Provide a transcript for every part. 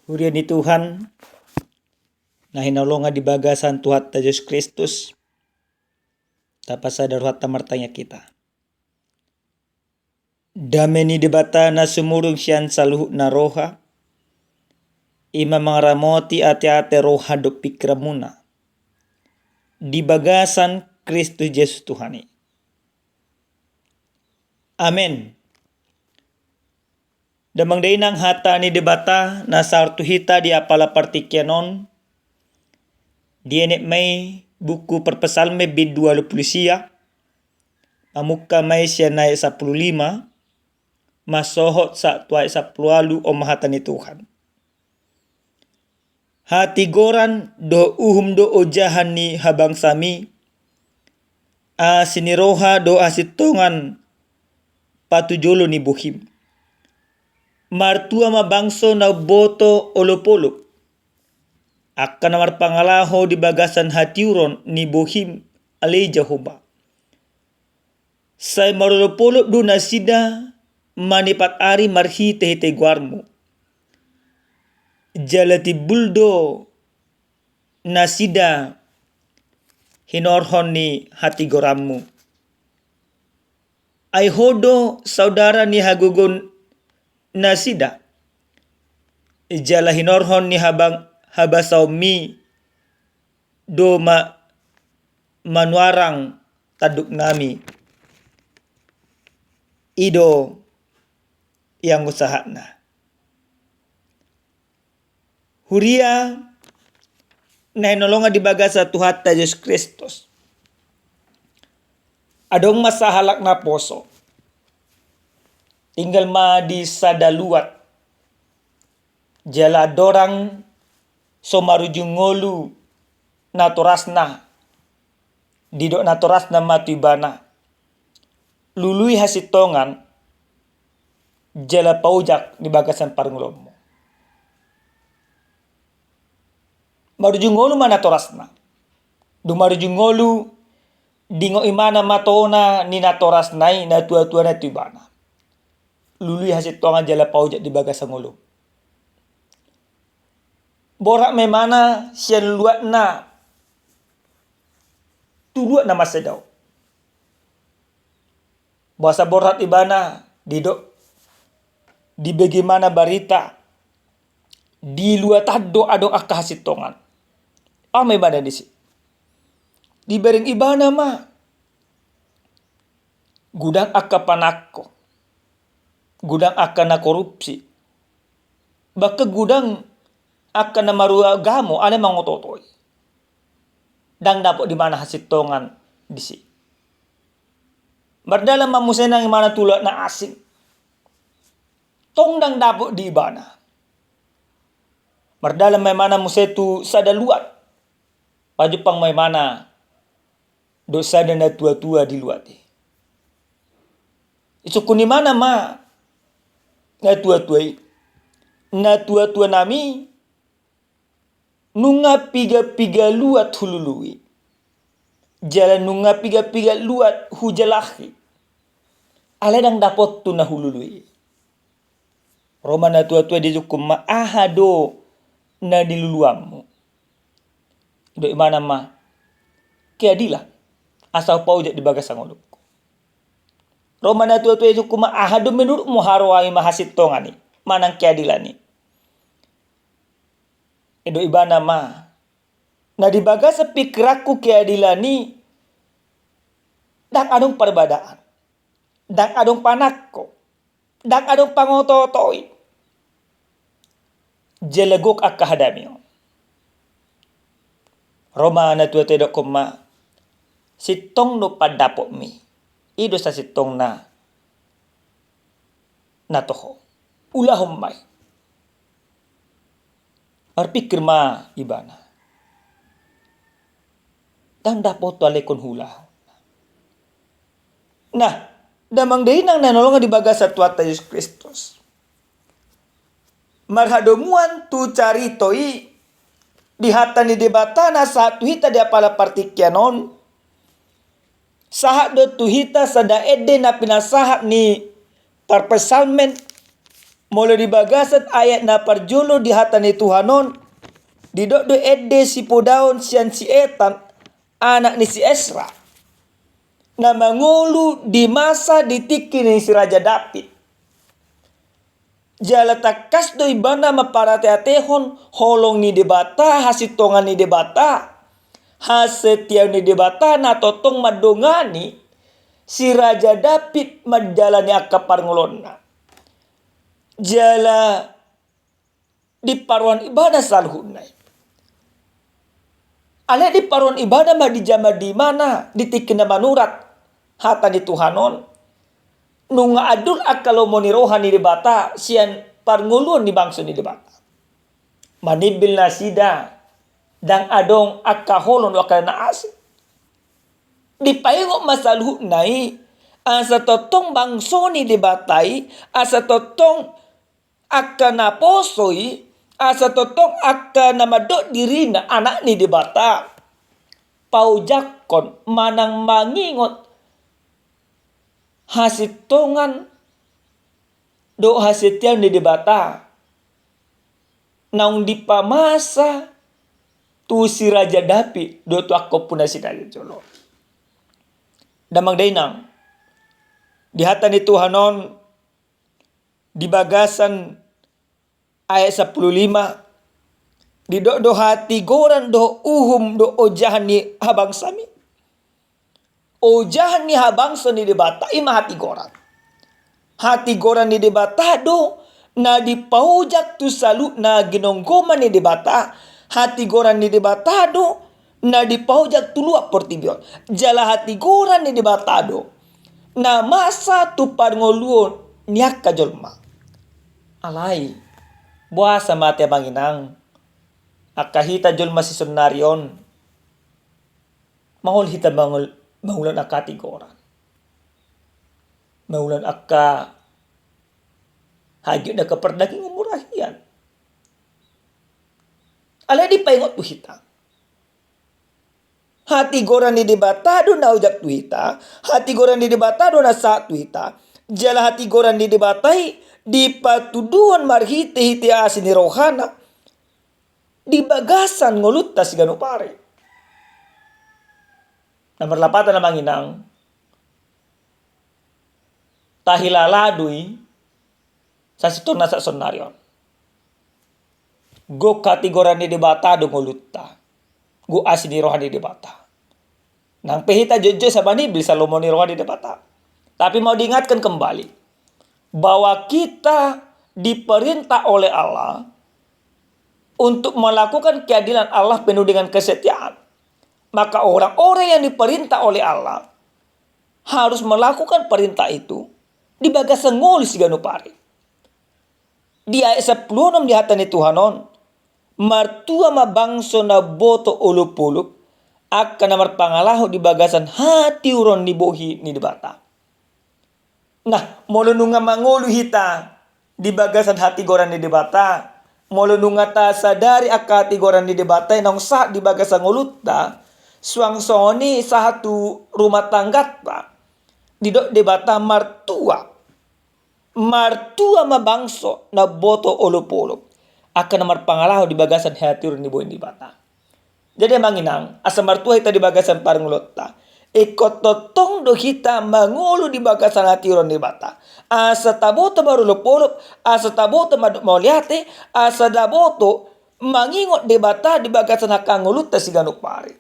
Hurian ni Tuhan na hinalonga di bagasan Tuhan ta Yesus Kristus tapasadar huat tamartanya kita. Dame ni debata na sumurung siyan saluhu na roha ima mangaramoti ate-ate roha do pikramuna di bagasan Kristus Yesus Tuhani. Amen. Damang dainang hata ni debata na sartu hita di apala partikyanon di enek may buku perpesalme bid 20 amuka may siya na 15 masohot sa tuay 10 o mahata ni Tuhan. Hati goran do uhum do ojahan ni habang sami siniroha do asitongan patujolo ni buhim. Martua mabangso na boto olopolo. Akan namar pangalaho di bagasan hatiuron ni buhim alay Jehovah. Say marolopolo do nasida manipat ari marhi tehite guarmo. Jalati buldo nasida hinorhon ni hati gorammu. Ay hodo saudara ni hagugon nasida jala hinorhon ni habasaumi do manuarang taduk nami ido yang usahana. Huria na hinolonga di bagasa Tuhan ta Yesus Kristus. Adong masahalak na poso. Tinggal ma di sadaluat. Jala dorang somarujungolu naturasna. Didok naturasna matibana. Lului hasitongan. Jala paujak di bagasan parnglomo. Marujungolu mana torasna. Dumarujungolu dingo imana matona ni natoras nai na tua-tua na tibana. Lului hasit tongan jala paujak di bagasan ngolo. Borak memana sian luat na tuduak na masedau. Bahasa borat ibana didok di bagaimana barita di luat tado adong akka hasit tongan. May bana disi. Di bareng ibana ma. Gudang akka panakko. Gudang akka na korupsi. Baka gudang akka na maruagamo ale mangototoy. Dang dapo di mana hasitongan disi. Mardalam mamusenang imana tulad na asing. Tong dang dapo di ibana. Mardalam may mana musetu sadaluat. Pajupang may mana dosa dan na tua-tua di luar. Isukuni mana ma na tua-tua. Na tua-tua nami nunga piga-piga luat hulului. Jalan nunga piga-piga luat hujalahi. Aledang dapot tu na hulului. Roma na tua-tua di hukum ma ahado na diluluammu. Do imana ma keadilan asal paujak di bagasan ngoluk. Roma na tua-tua itu kuma ahadu menurut muharwai mahasit tongani manang keadilan ni. Do ibana ma na di bagasa pikraku keadilan ni dak adong perbadaan. Dak adong panakko. Dak adong pangototoi. Jelegok akka hadamio. Roma na tua-tua do kuma sitong no padapok mi. Ido sa sitong na toho. Ulahom may. Arpikir ma ibana. Dan dapat alekon hula. Nah, damang dahinang nanolongan di bagasa Tuhan Yesus Kristus. Marhadomuan tu caritoi di hata ni debata na saat tuhita di apala partikyanon. Sahat do tuhita sada ede na pinasahat ni parpesalmen Mulai di bagasan ayat na parjolo di hata ni Tuhanon. Di do edde si Podaon sian si Etan, anak ni si Esra, na mangulu di masa ditiki ni si Raja David. Jala takas do ibana maparateatehon holong ni debata hasitongan ni debata. Hasetiaw ni debata na totong madongani si Raja David madjalani akaparngolonna. Jala di paruan ibadah salhunay. Ale di paruan ibadah mah di jama di mana ditikin na manurat hata ni Tuhanon. Nunga adul akalo mo ni rohani debata sian parngulun ni bangsa ni debata. Manibil na sida dang adong akaholon wakal na asik. Di payungok masalhu nai asa totong bangso ni debatai asa totong akka naposoi asa totong akka namadok dirina anak ni debata. Paujakon manang mangingot hasitongan do hasitian ni debata. Naung di pamasa tu si Raja David do tu ako puna si Dali Jolo. Damang dainang di hata ni Tuhanon di bagasan ayat 15 di do hati goran do uhum do ojahan ni habang sami. Ojahan ni habang so ni debata ima hati goran. Hati goran ni debata do na dipaujak tu salu na ginonggoman ni debata. Hati goran ni debata do na dipaujak tu luak portibion. Jala hati goran ni debata do na masa tu parngoluon niak kajolma. Alai buasa mati abanginang akahita jolma si sonarion mahol hita mahulan akati goran. Mahulan akka hagyod na kapardaging umurahian. Alay di paingot tu hita. Hati goran ni debatado na ujak tu hita. Hati goran ni debatado na sa tu hita. Jala hati goran ni debatai di patuduan marhite hiti asin ni rohana. Di bagasan ngulut tas gano pare. Nomor 8 na manginang. Tahilaladui sa siton na sa sonaryon. Go kategoran ni debata do ngulutta. Go asin ni rohani debata. Nang pehita jojo sa banibil sa lomo ni rohani debata. Tapi mau diingatkan kembali bahwa kita diperintah oleh Allah untuk melakukan keadilan Allah penuh dengan kesetiaan. Maka orang-orang yang diperintah oleh Allah harus melakukan perintah itu di bagasan ngulis ganu pare. Di ayat 10 di hata ni Tuhanon martua mabangso na boto ulup-ulup akan namar pangalaho di bagasan hati uron ni bohi ni debata. Nah, molununga mangulu hita di bagasan hati goran ni debata. Molununga ta sadari akati goran ni debata nang sa di bagasan ngulutta suang soni satu rumah tanggat pa. Di dok debata martua mabangso na boto ulup-ulup akan namar pangalaho di bagasan hati uron ni bohi ni debata. Jadi manginang asa martua hita di bagasan parngulutta. Ikot totong do kita mangulu di bagasan hati uron ni bata. Asa taboto marulup-ulup, asa taboto mauliate, asa taboto mangingot di bata di bagasan hakangulut ta siganuk pare.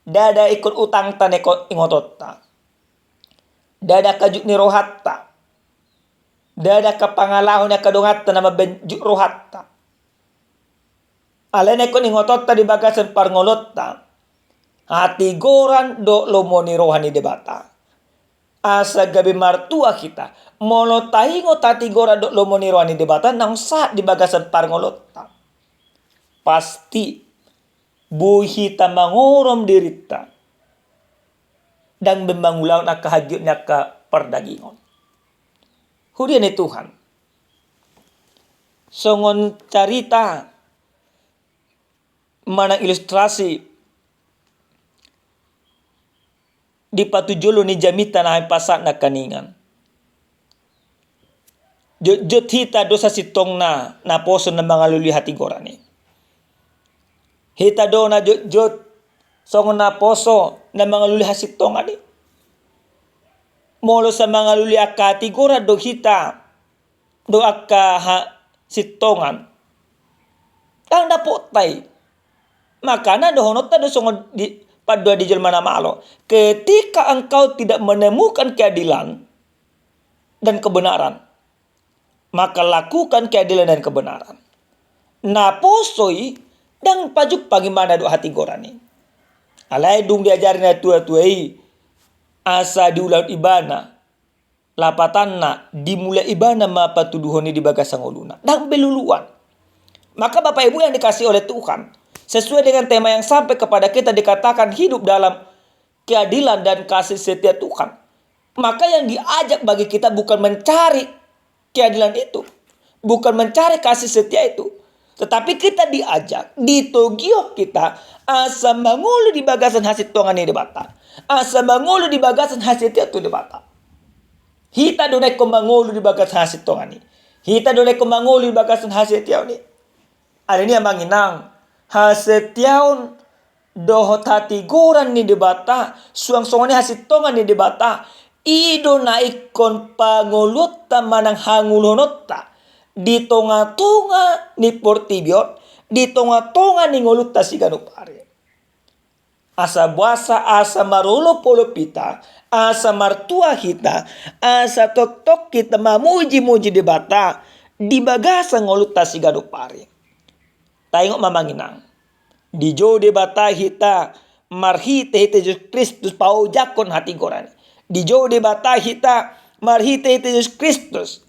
Dada ikut utang ta neko ingototta. Dada kajuk ni rohatta. Dada kapangalahon na kadungatta na mabenjuk rohatta. Alay neko ingototta di bagasan parngolotta. Hati goran do lomoni rohani debata. Asa gabi martua kita. Molo tahingo tati goran do lomoni rohani debata. Nang saat di bagasan parngolotta. Pasti buhita mangorom dirita. Dan membangulang na kahagyot na kapardagingon. Hudian ni Tuhan. Songon carita. Manang ilustrasi. Di patujulo ni jamita na pasak na kaningan. Jot hita dosa sitong na poso na mga luli hati gorani. Hita do na jot song na poso na mga luli hasitong ani. Molo sa mga luli akati gora do hita do akka sitongan. Ang dapotay. Makana dohonot na do song padua di jelma malo. Ketika engkau tidak menemukan keadilan dan kebenaran, maka lakukan keadilan dan kebenaran. Naposoi dan pajuk bagaimana do hati gorani. Alai dung diajarin na tua-tuai asa diulang ibana lapatanna dimulai ibana mapatuduhoni di bagasang uluna dan beluluan. Maka Bapak Ibu yang dikasih oleh Tuhan, sesuai dengan tema yang sampai kepada kita dikatakan hidup dalam keadilan dan kasih setia Tuhan. Maka yang diajak bagi kita bukan mencari keadilan itu, bukan mencari kasih setia itu, tetapi kita diajak, ditogiok kita asa mangulu di bagasan hasil tuangan ini debata. Asa mangulu di bagasan hasil setia itu debata. Hita donai ko mangulu di bagasan hasil tuangan ini. Hita donai ko mangulu di bagasan hasil setia ini. Ada ini yang manginang hasil tiaun dohot hati goran ni debata, suang songani hasil tuangan ni debata. Ido naikon pangulutta manang hangulonota di tonga-tonga ni portibion, di tonga-tonga ni ngolutta si ganupare. Asa buasa, asa marolo polo pita, asa martua kita, asa tok-tok kita mamuji-muji di bata, di bagasa ngolutta si ganupare. Tayong mamanginang, di jo di bata hita, marhite hite Yesus Kristus pau jakon hati gorani. Di jo di bata hita, marhite hite Yesus Kristus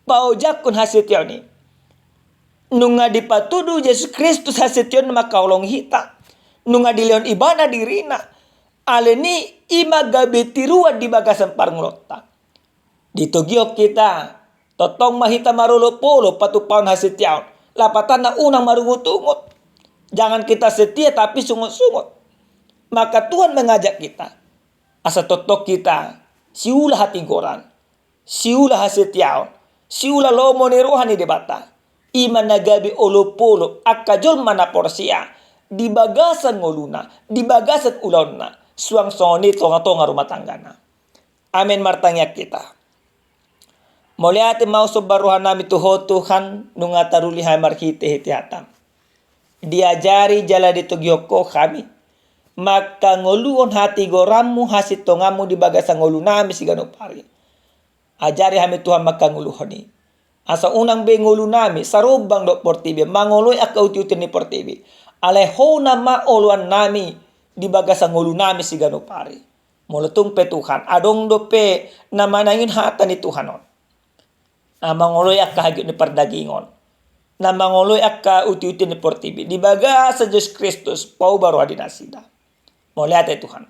pau jakon hasil tiaw ni. Nunga dipatudu Yesus Kristus hasil tiaw na makaulong hita. Nunga dileon ibana dirina. Aleni imagabitiruan di bagasan parngulota. Ditugiok kita. Totong mahita marulo polo patupaun hasil tiaw. Lapatan na unang marungut-ungut. Jangan kita setia tapi sungut-sungut. Maka Tuhan mengajak kita. Asa totok kita. Siulah hati goran. Siulah hasil tiaw. Siula lomo ni rohani debata. Iman nagabi olopolo akajol mana porsia. Di bagasan ngoluna. Di bagasan ulonna. Suang soni tonga-tonga rumah tanggana. Amin martangyak kita. Moliate mau sobaruhan nami tuho Tuhan. Nunga tarulihay marhite hitihatam. Diajari jala ditugyoko kami. Maka ngoluon hati goramu hasit tongamu di bagasan ngolunami si ganupari. Ajari kami Tuhan maka nguluhoni. Asa unang be ngulunami sarubang do portibi. Mangoloy akaw tiutin ni portibi. Aleho na maoluan nami di bagasan ngulunami si ganupari. Mulutong pe Tuhan. Adong do pe na manangin hata ni Tuhanon. Na mangoloy akka hagit ni pardagingon. Na mangoloy akka uti-uti ni portibi. Di bagasan Yesus Kristus pau baru adinasida. Moliate Tuhan.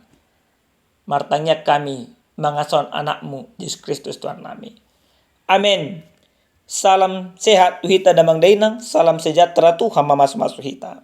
Martanya kami mga son anakmu Yesus Kristus Tuhan kami. Amin. Salam sehat tuhita damang dainang. Salam sejahtera Tuhan mamas-masuhita.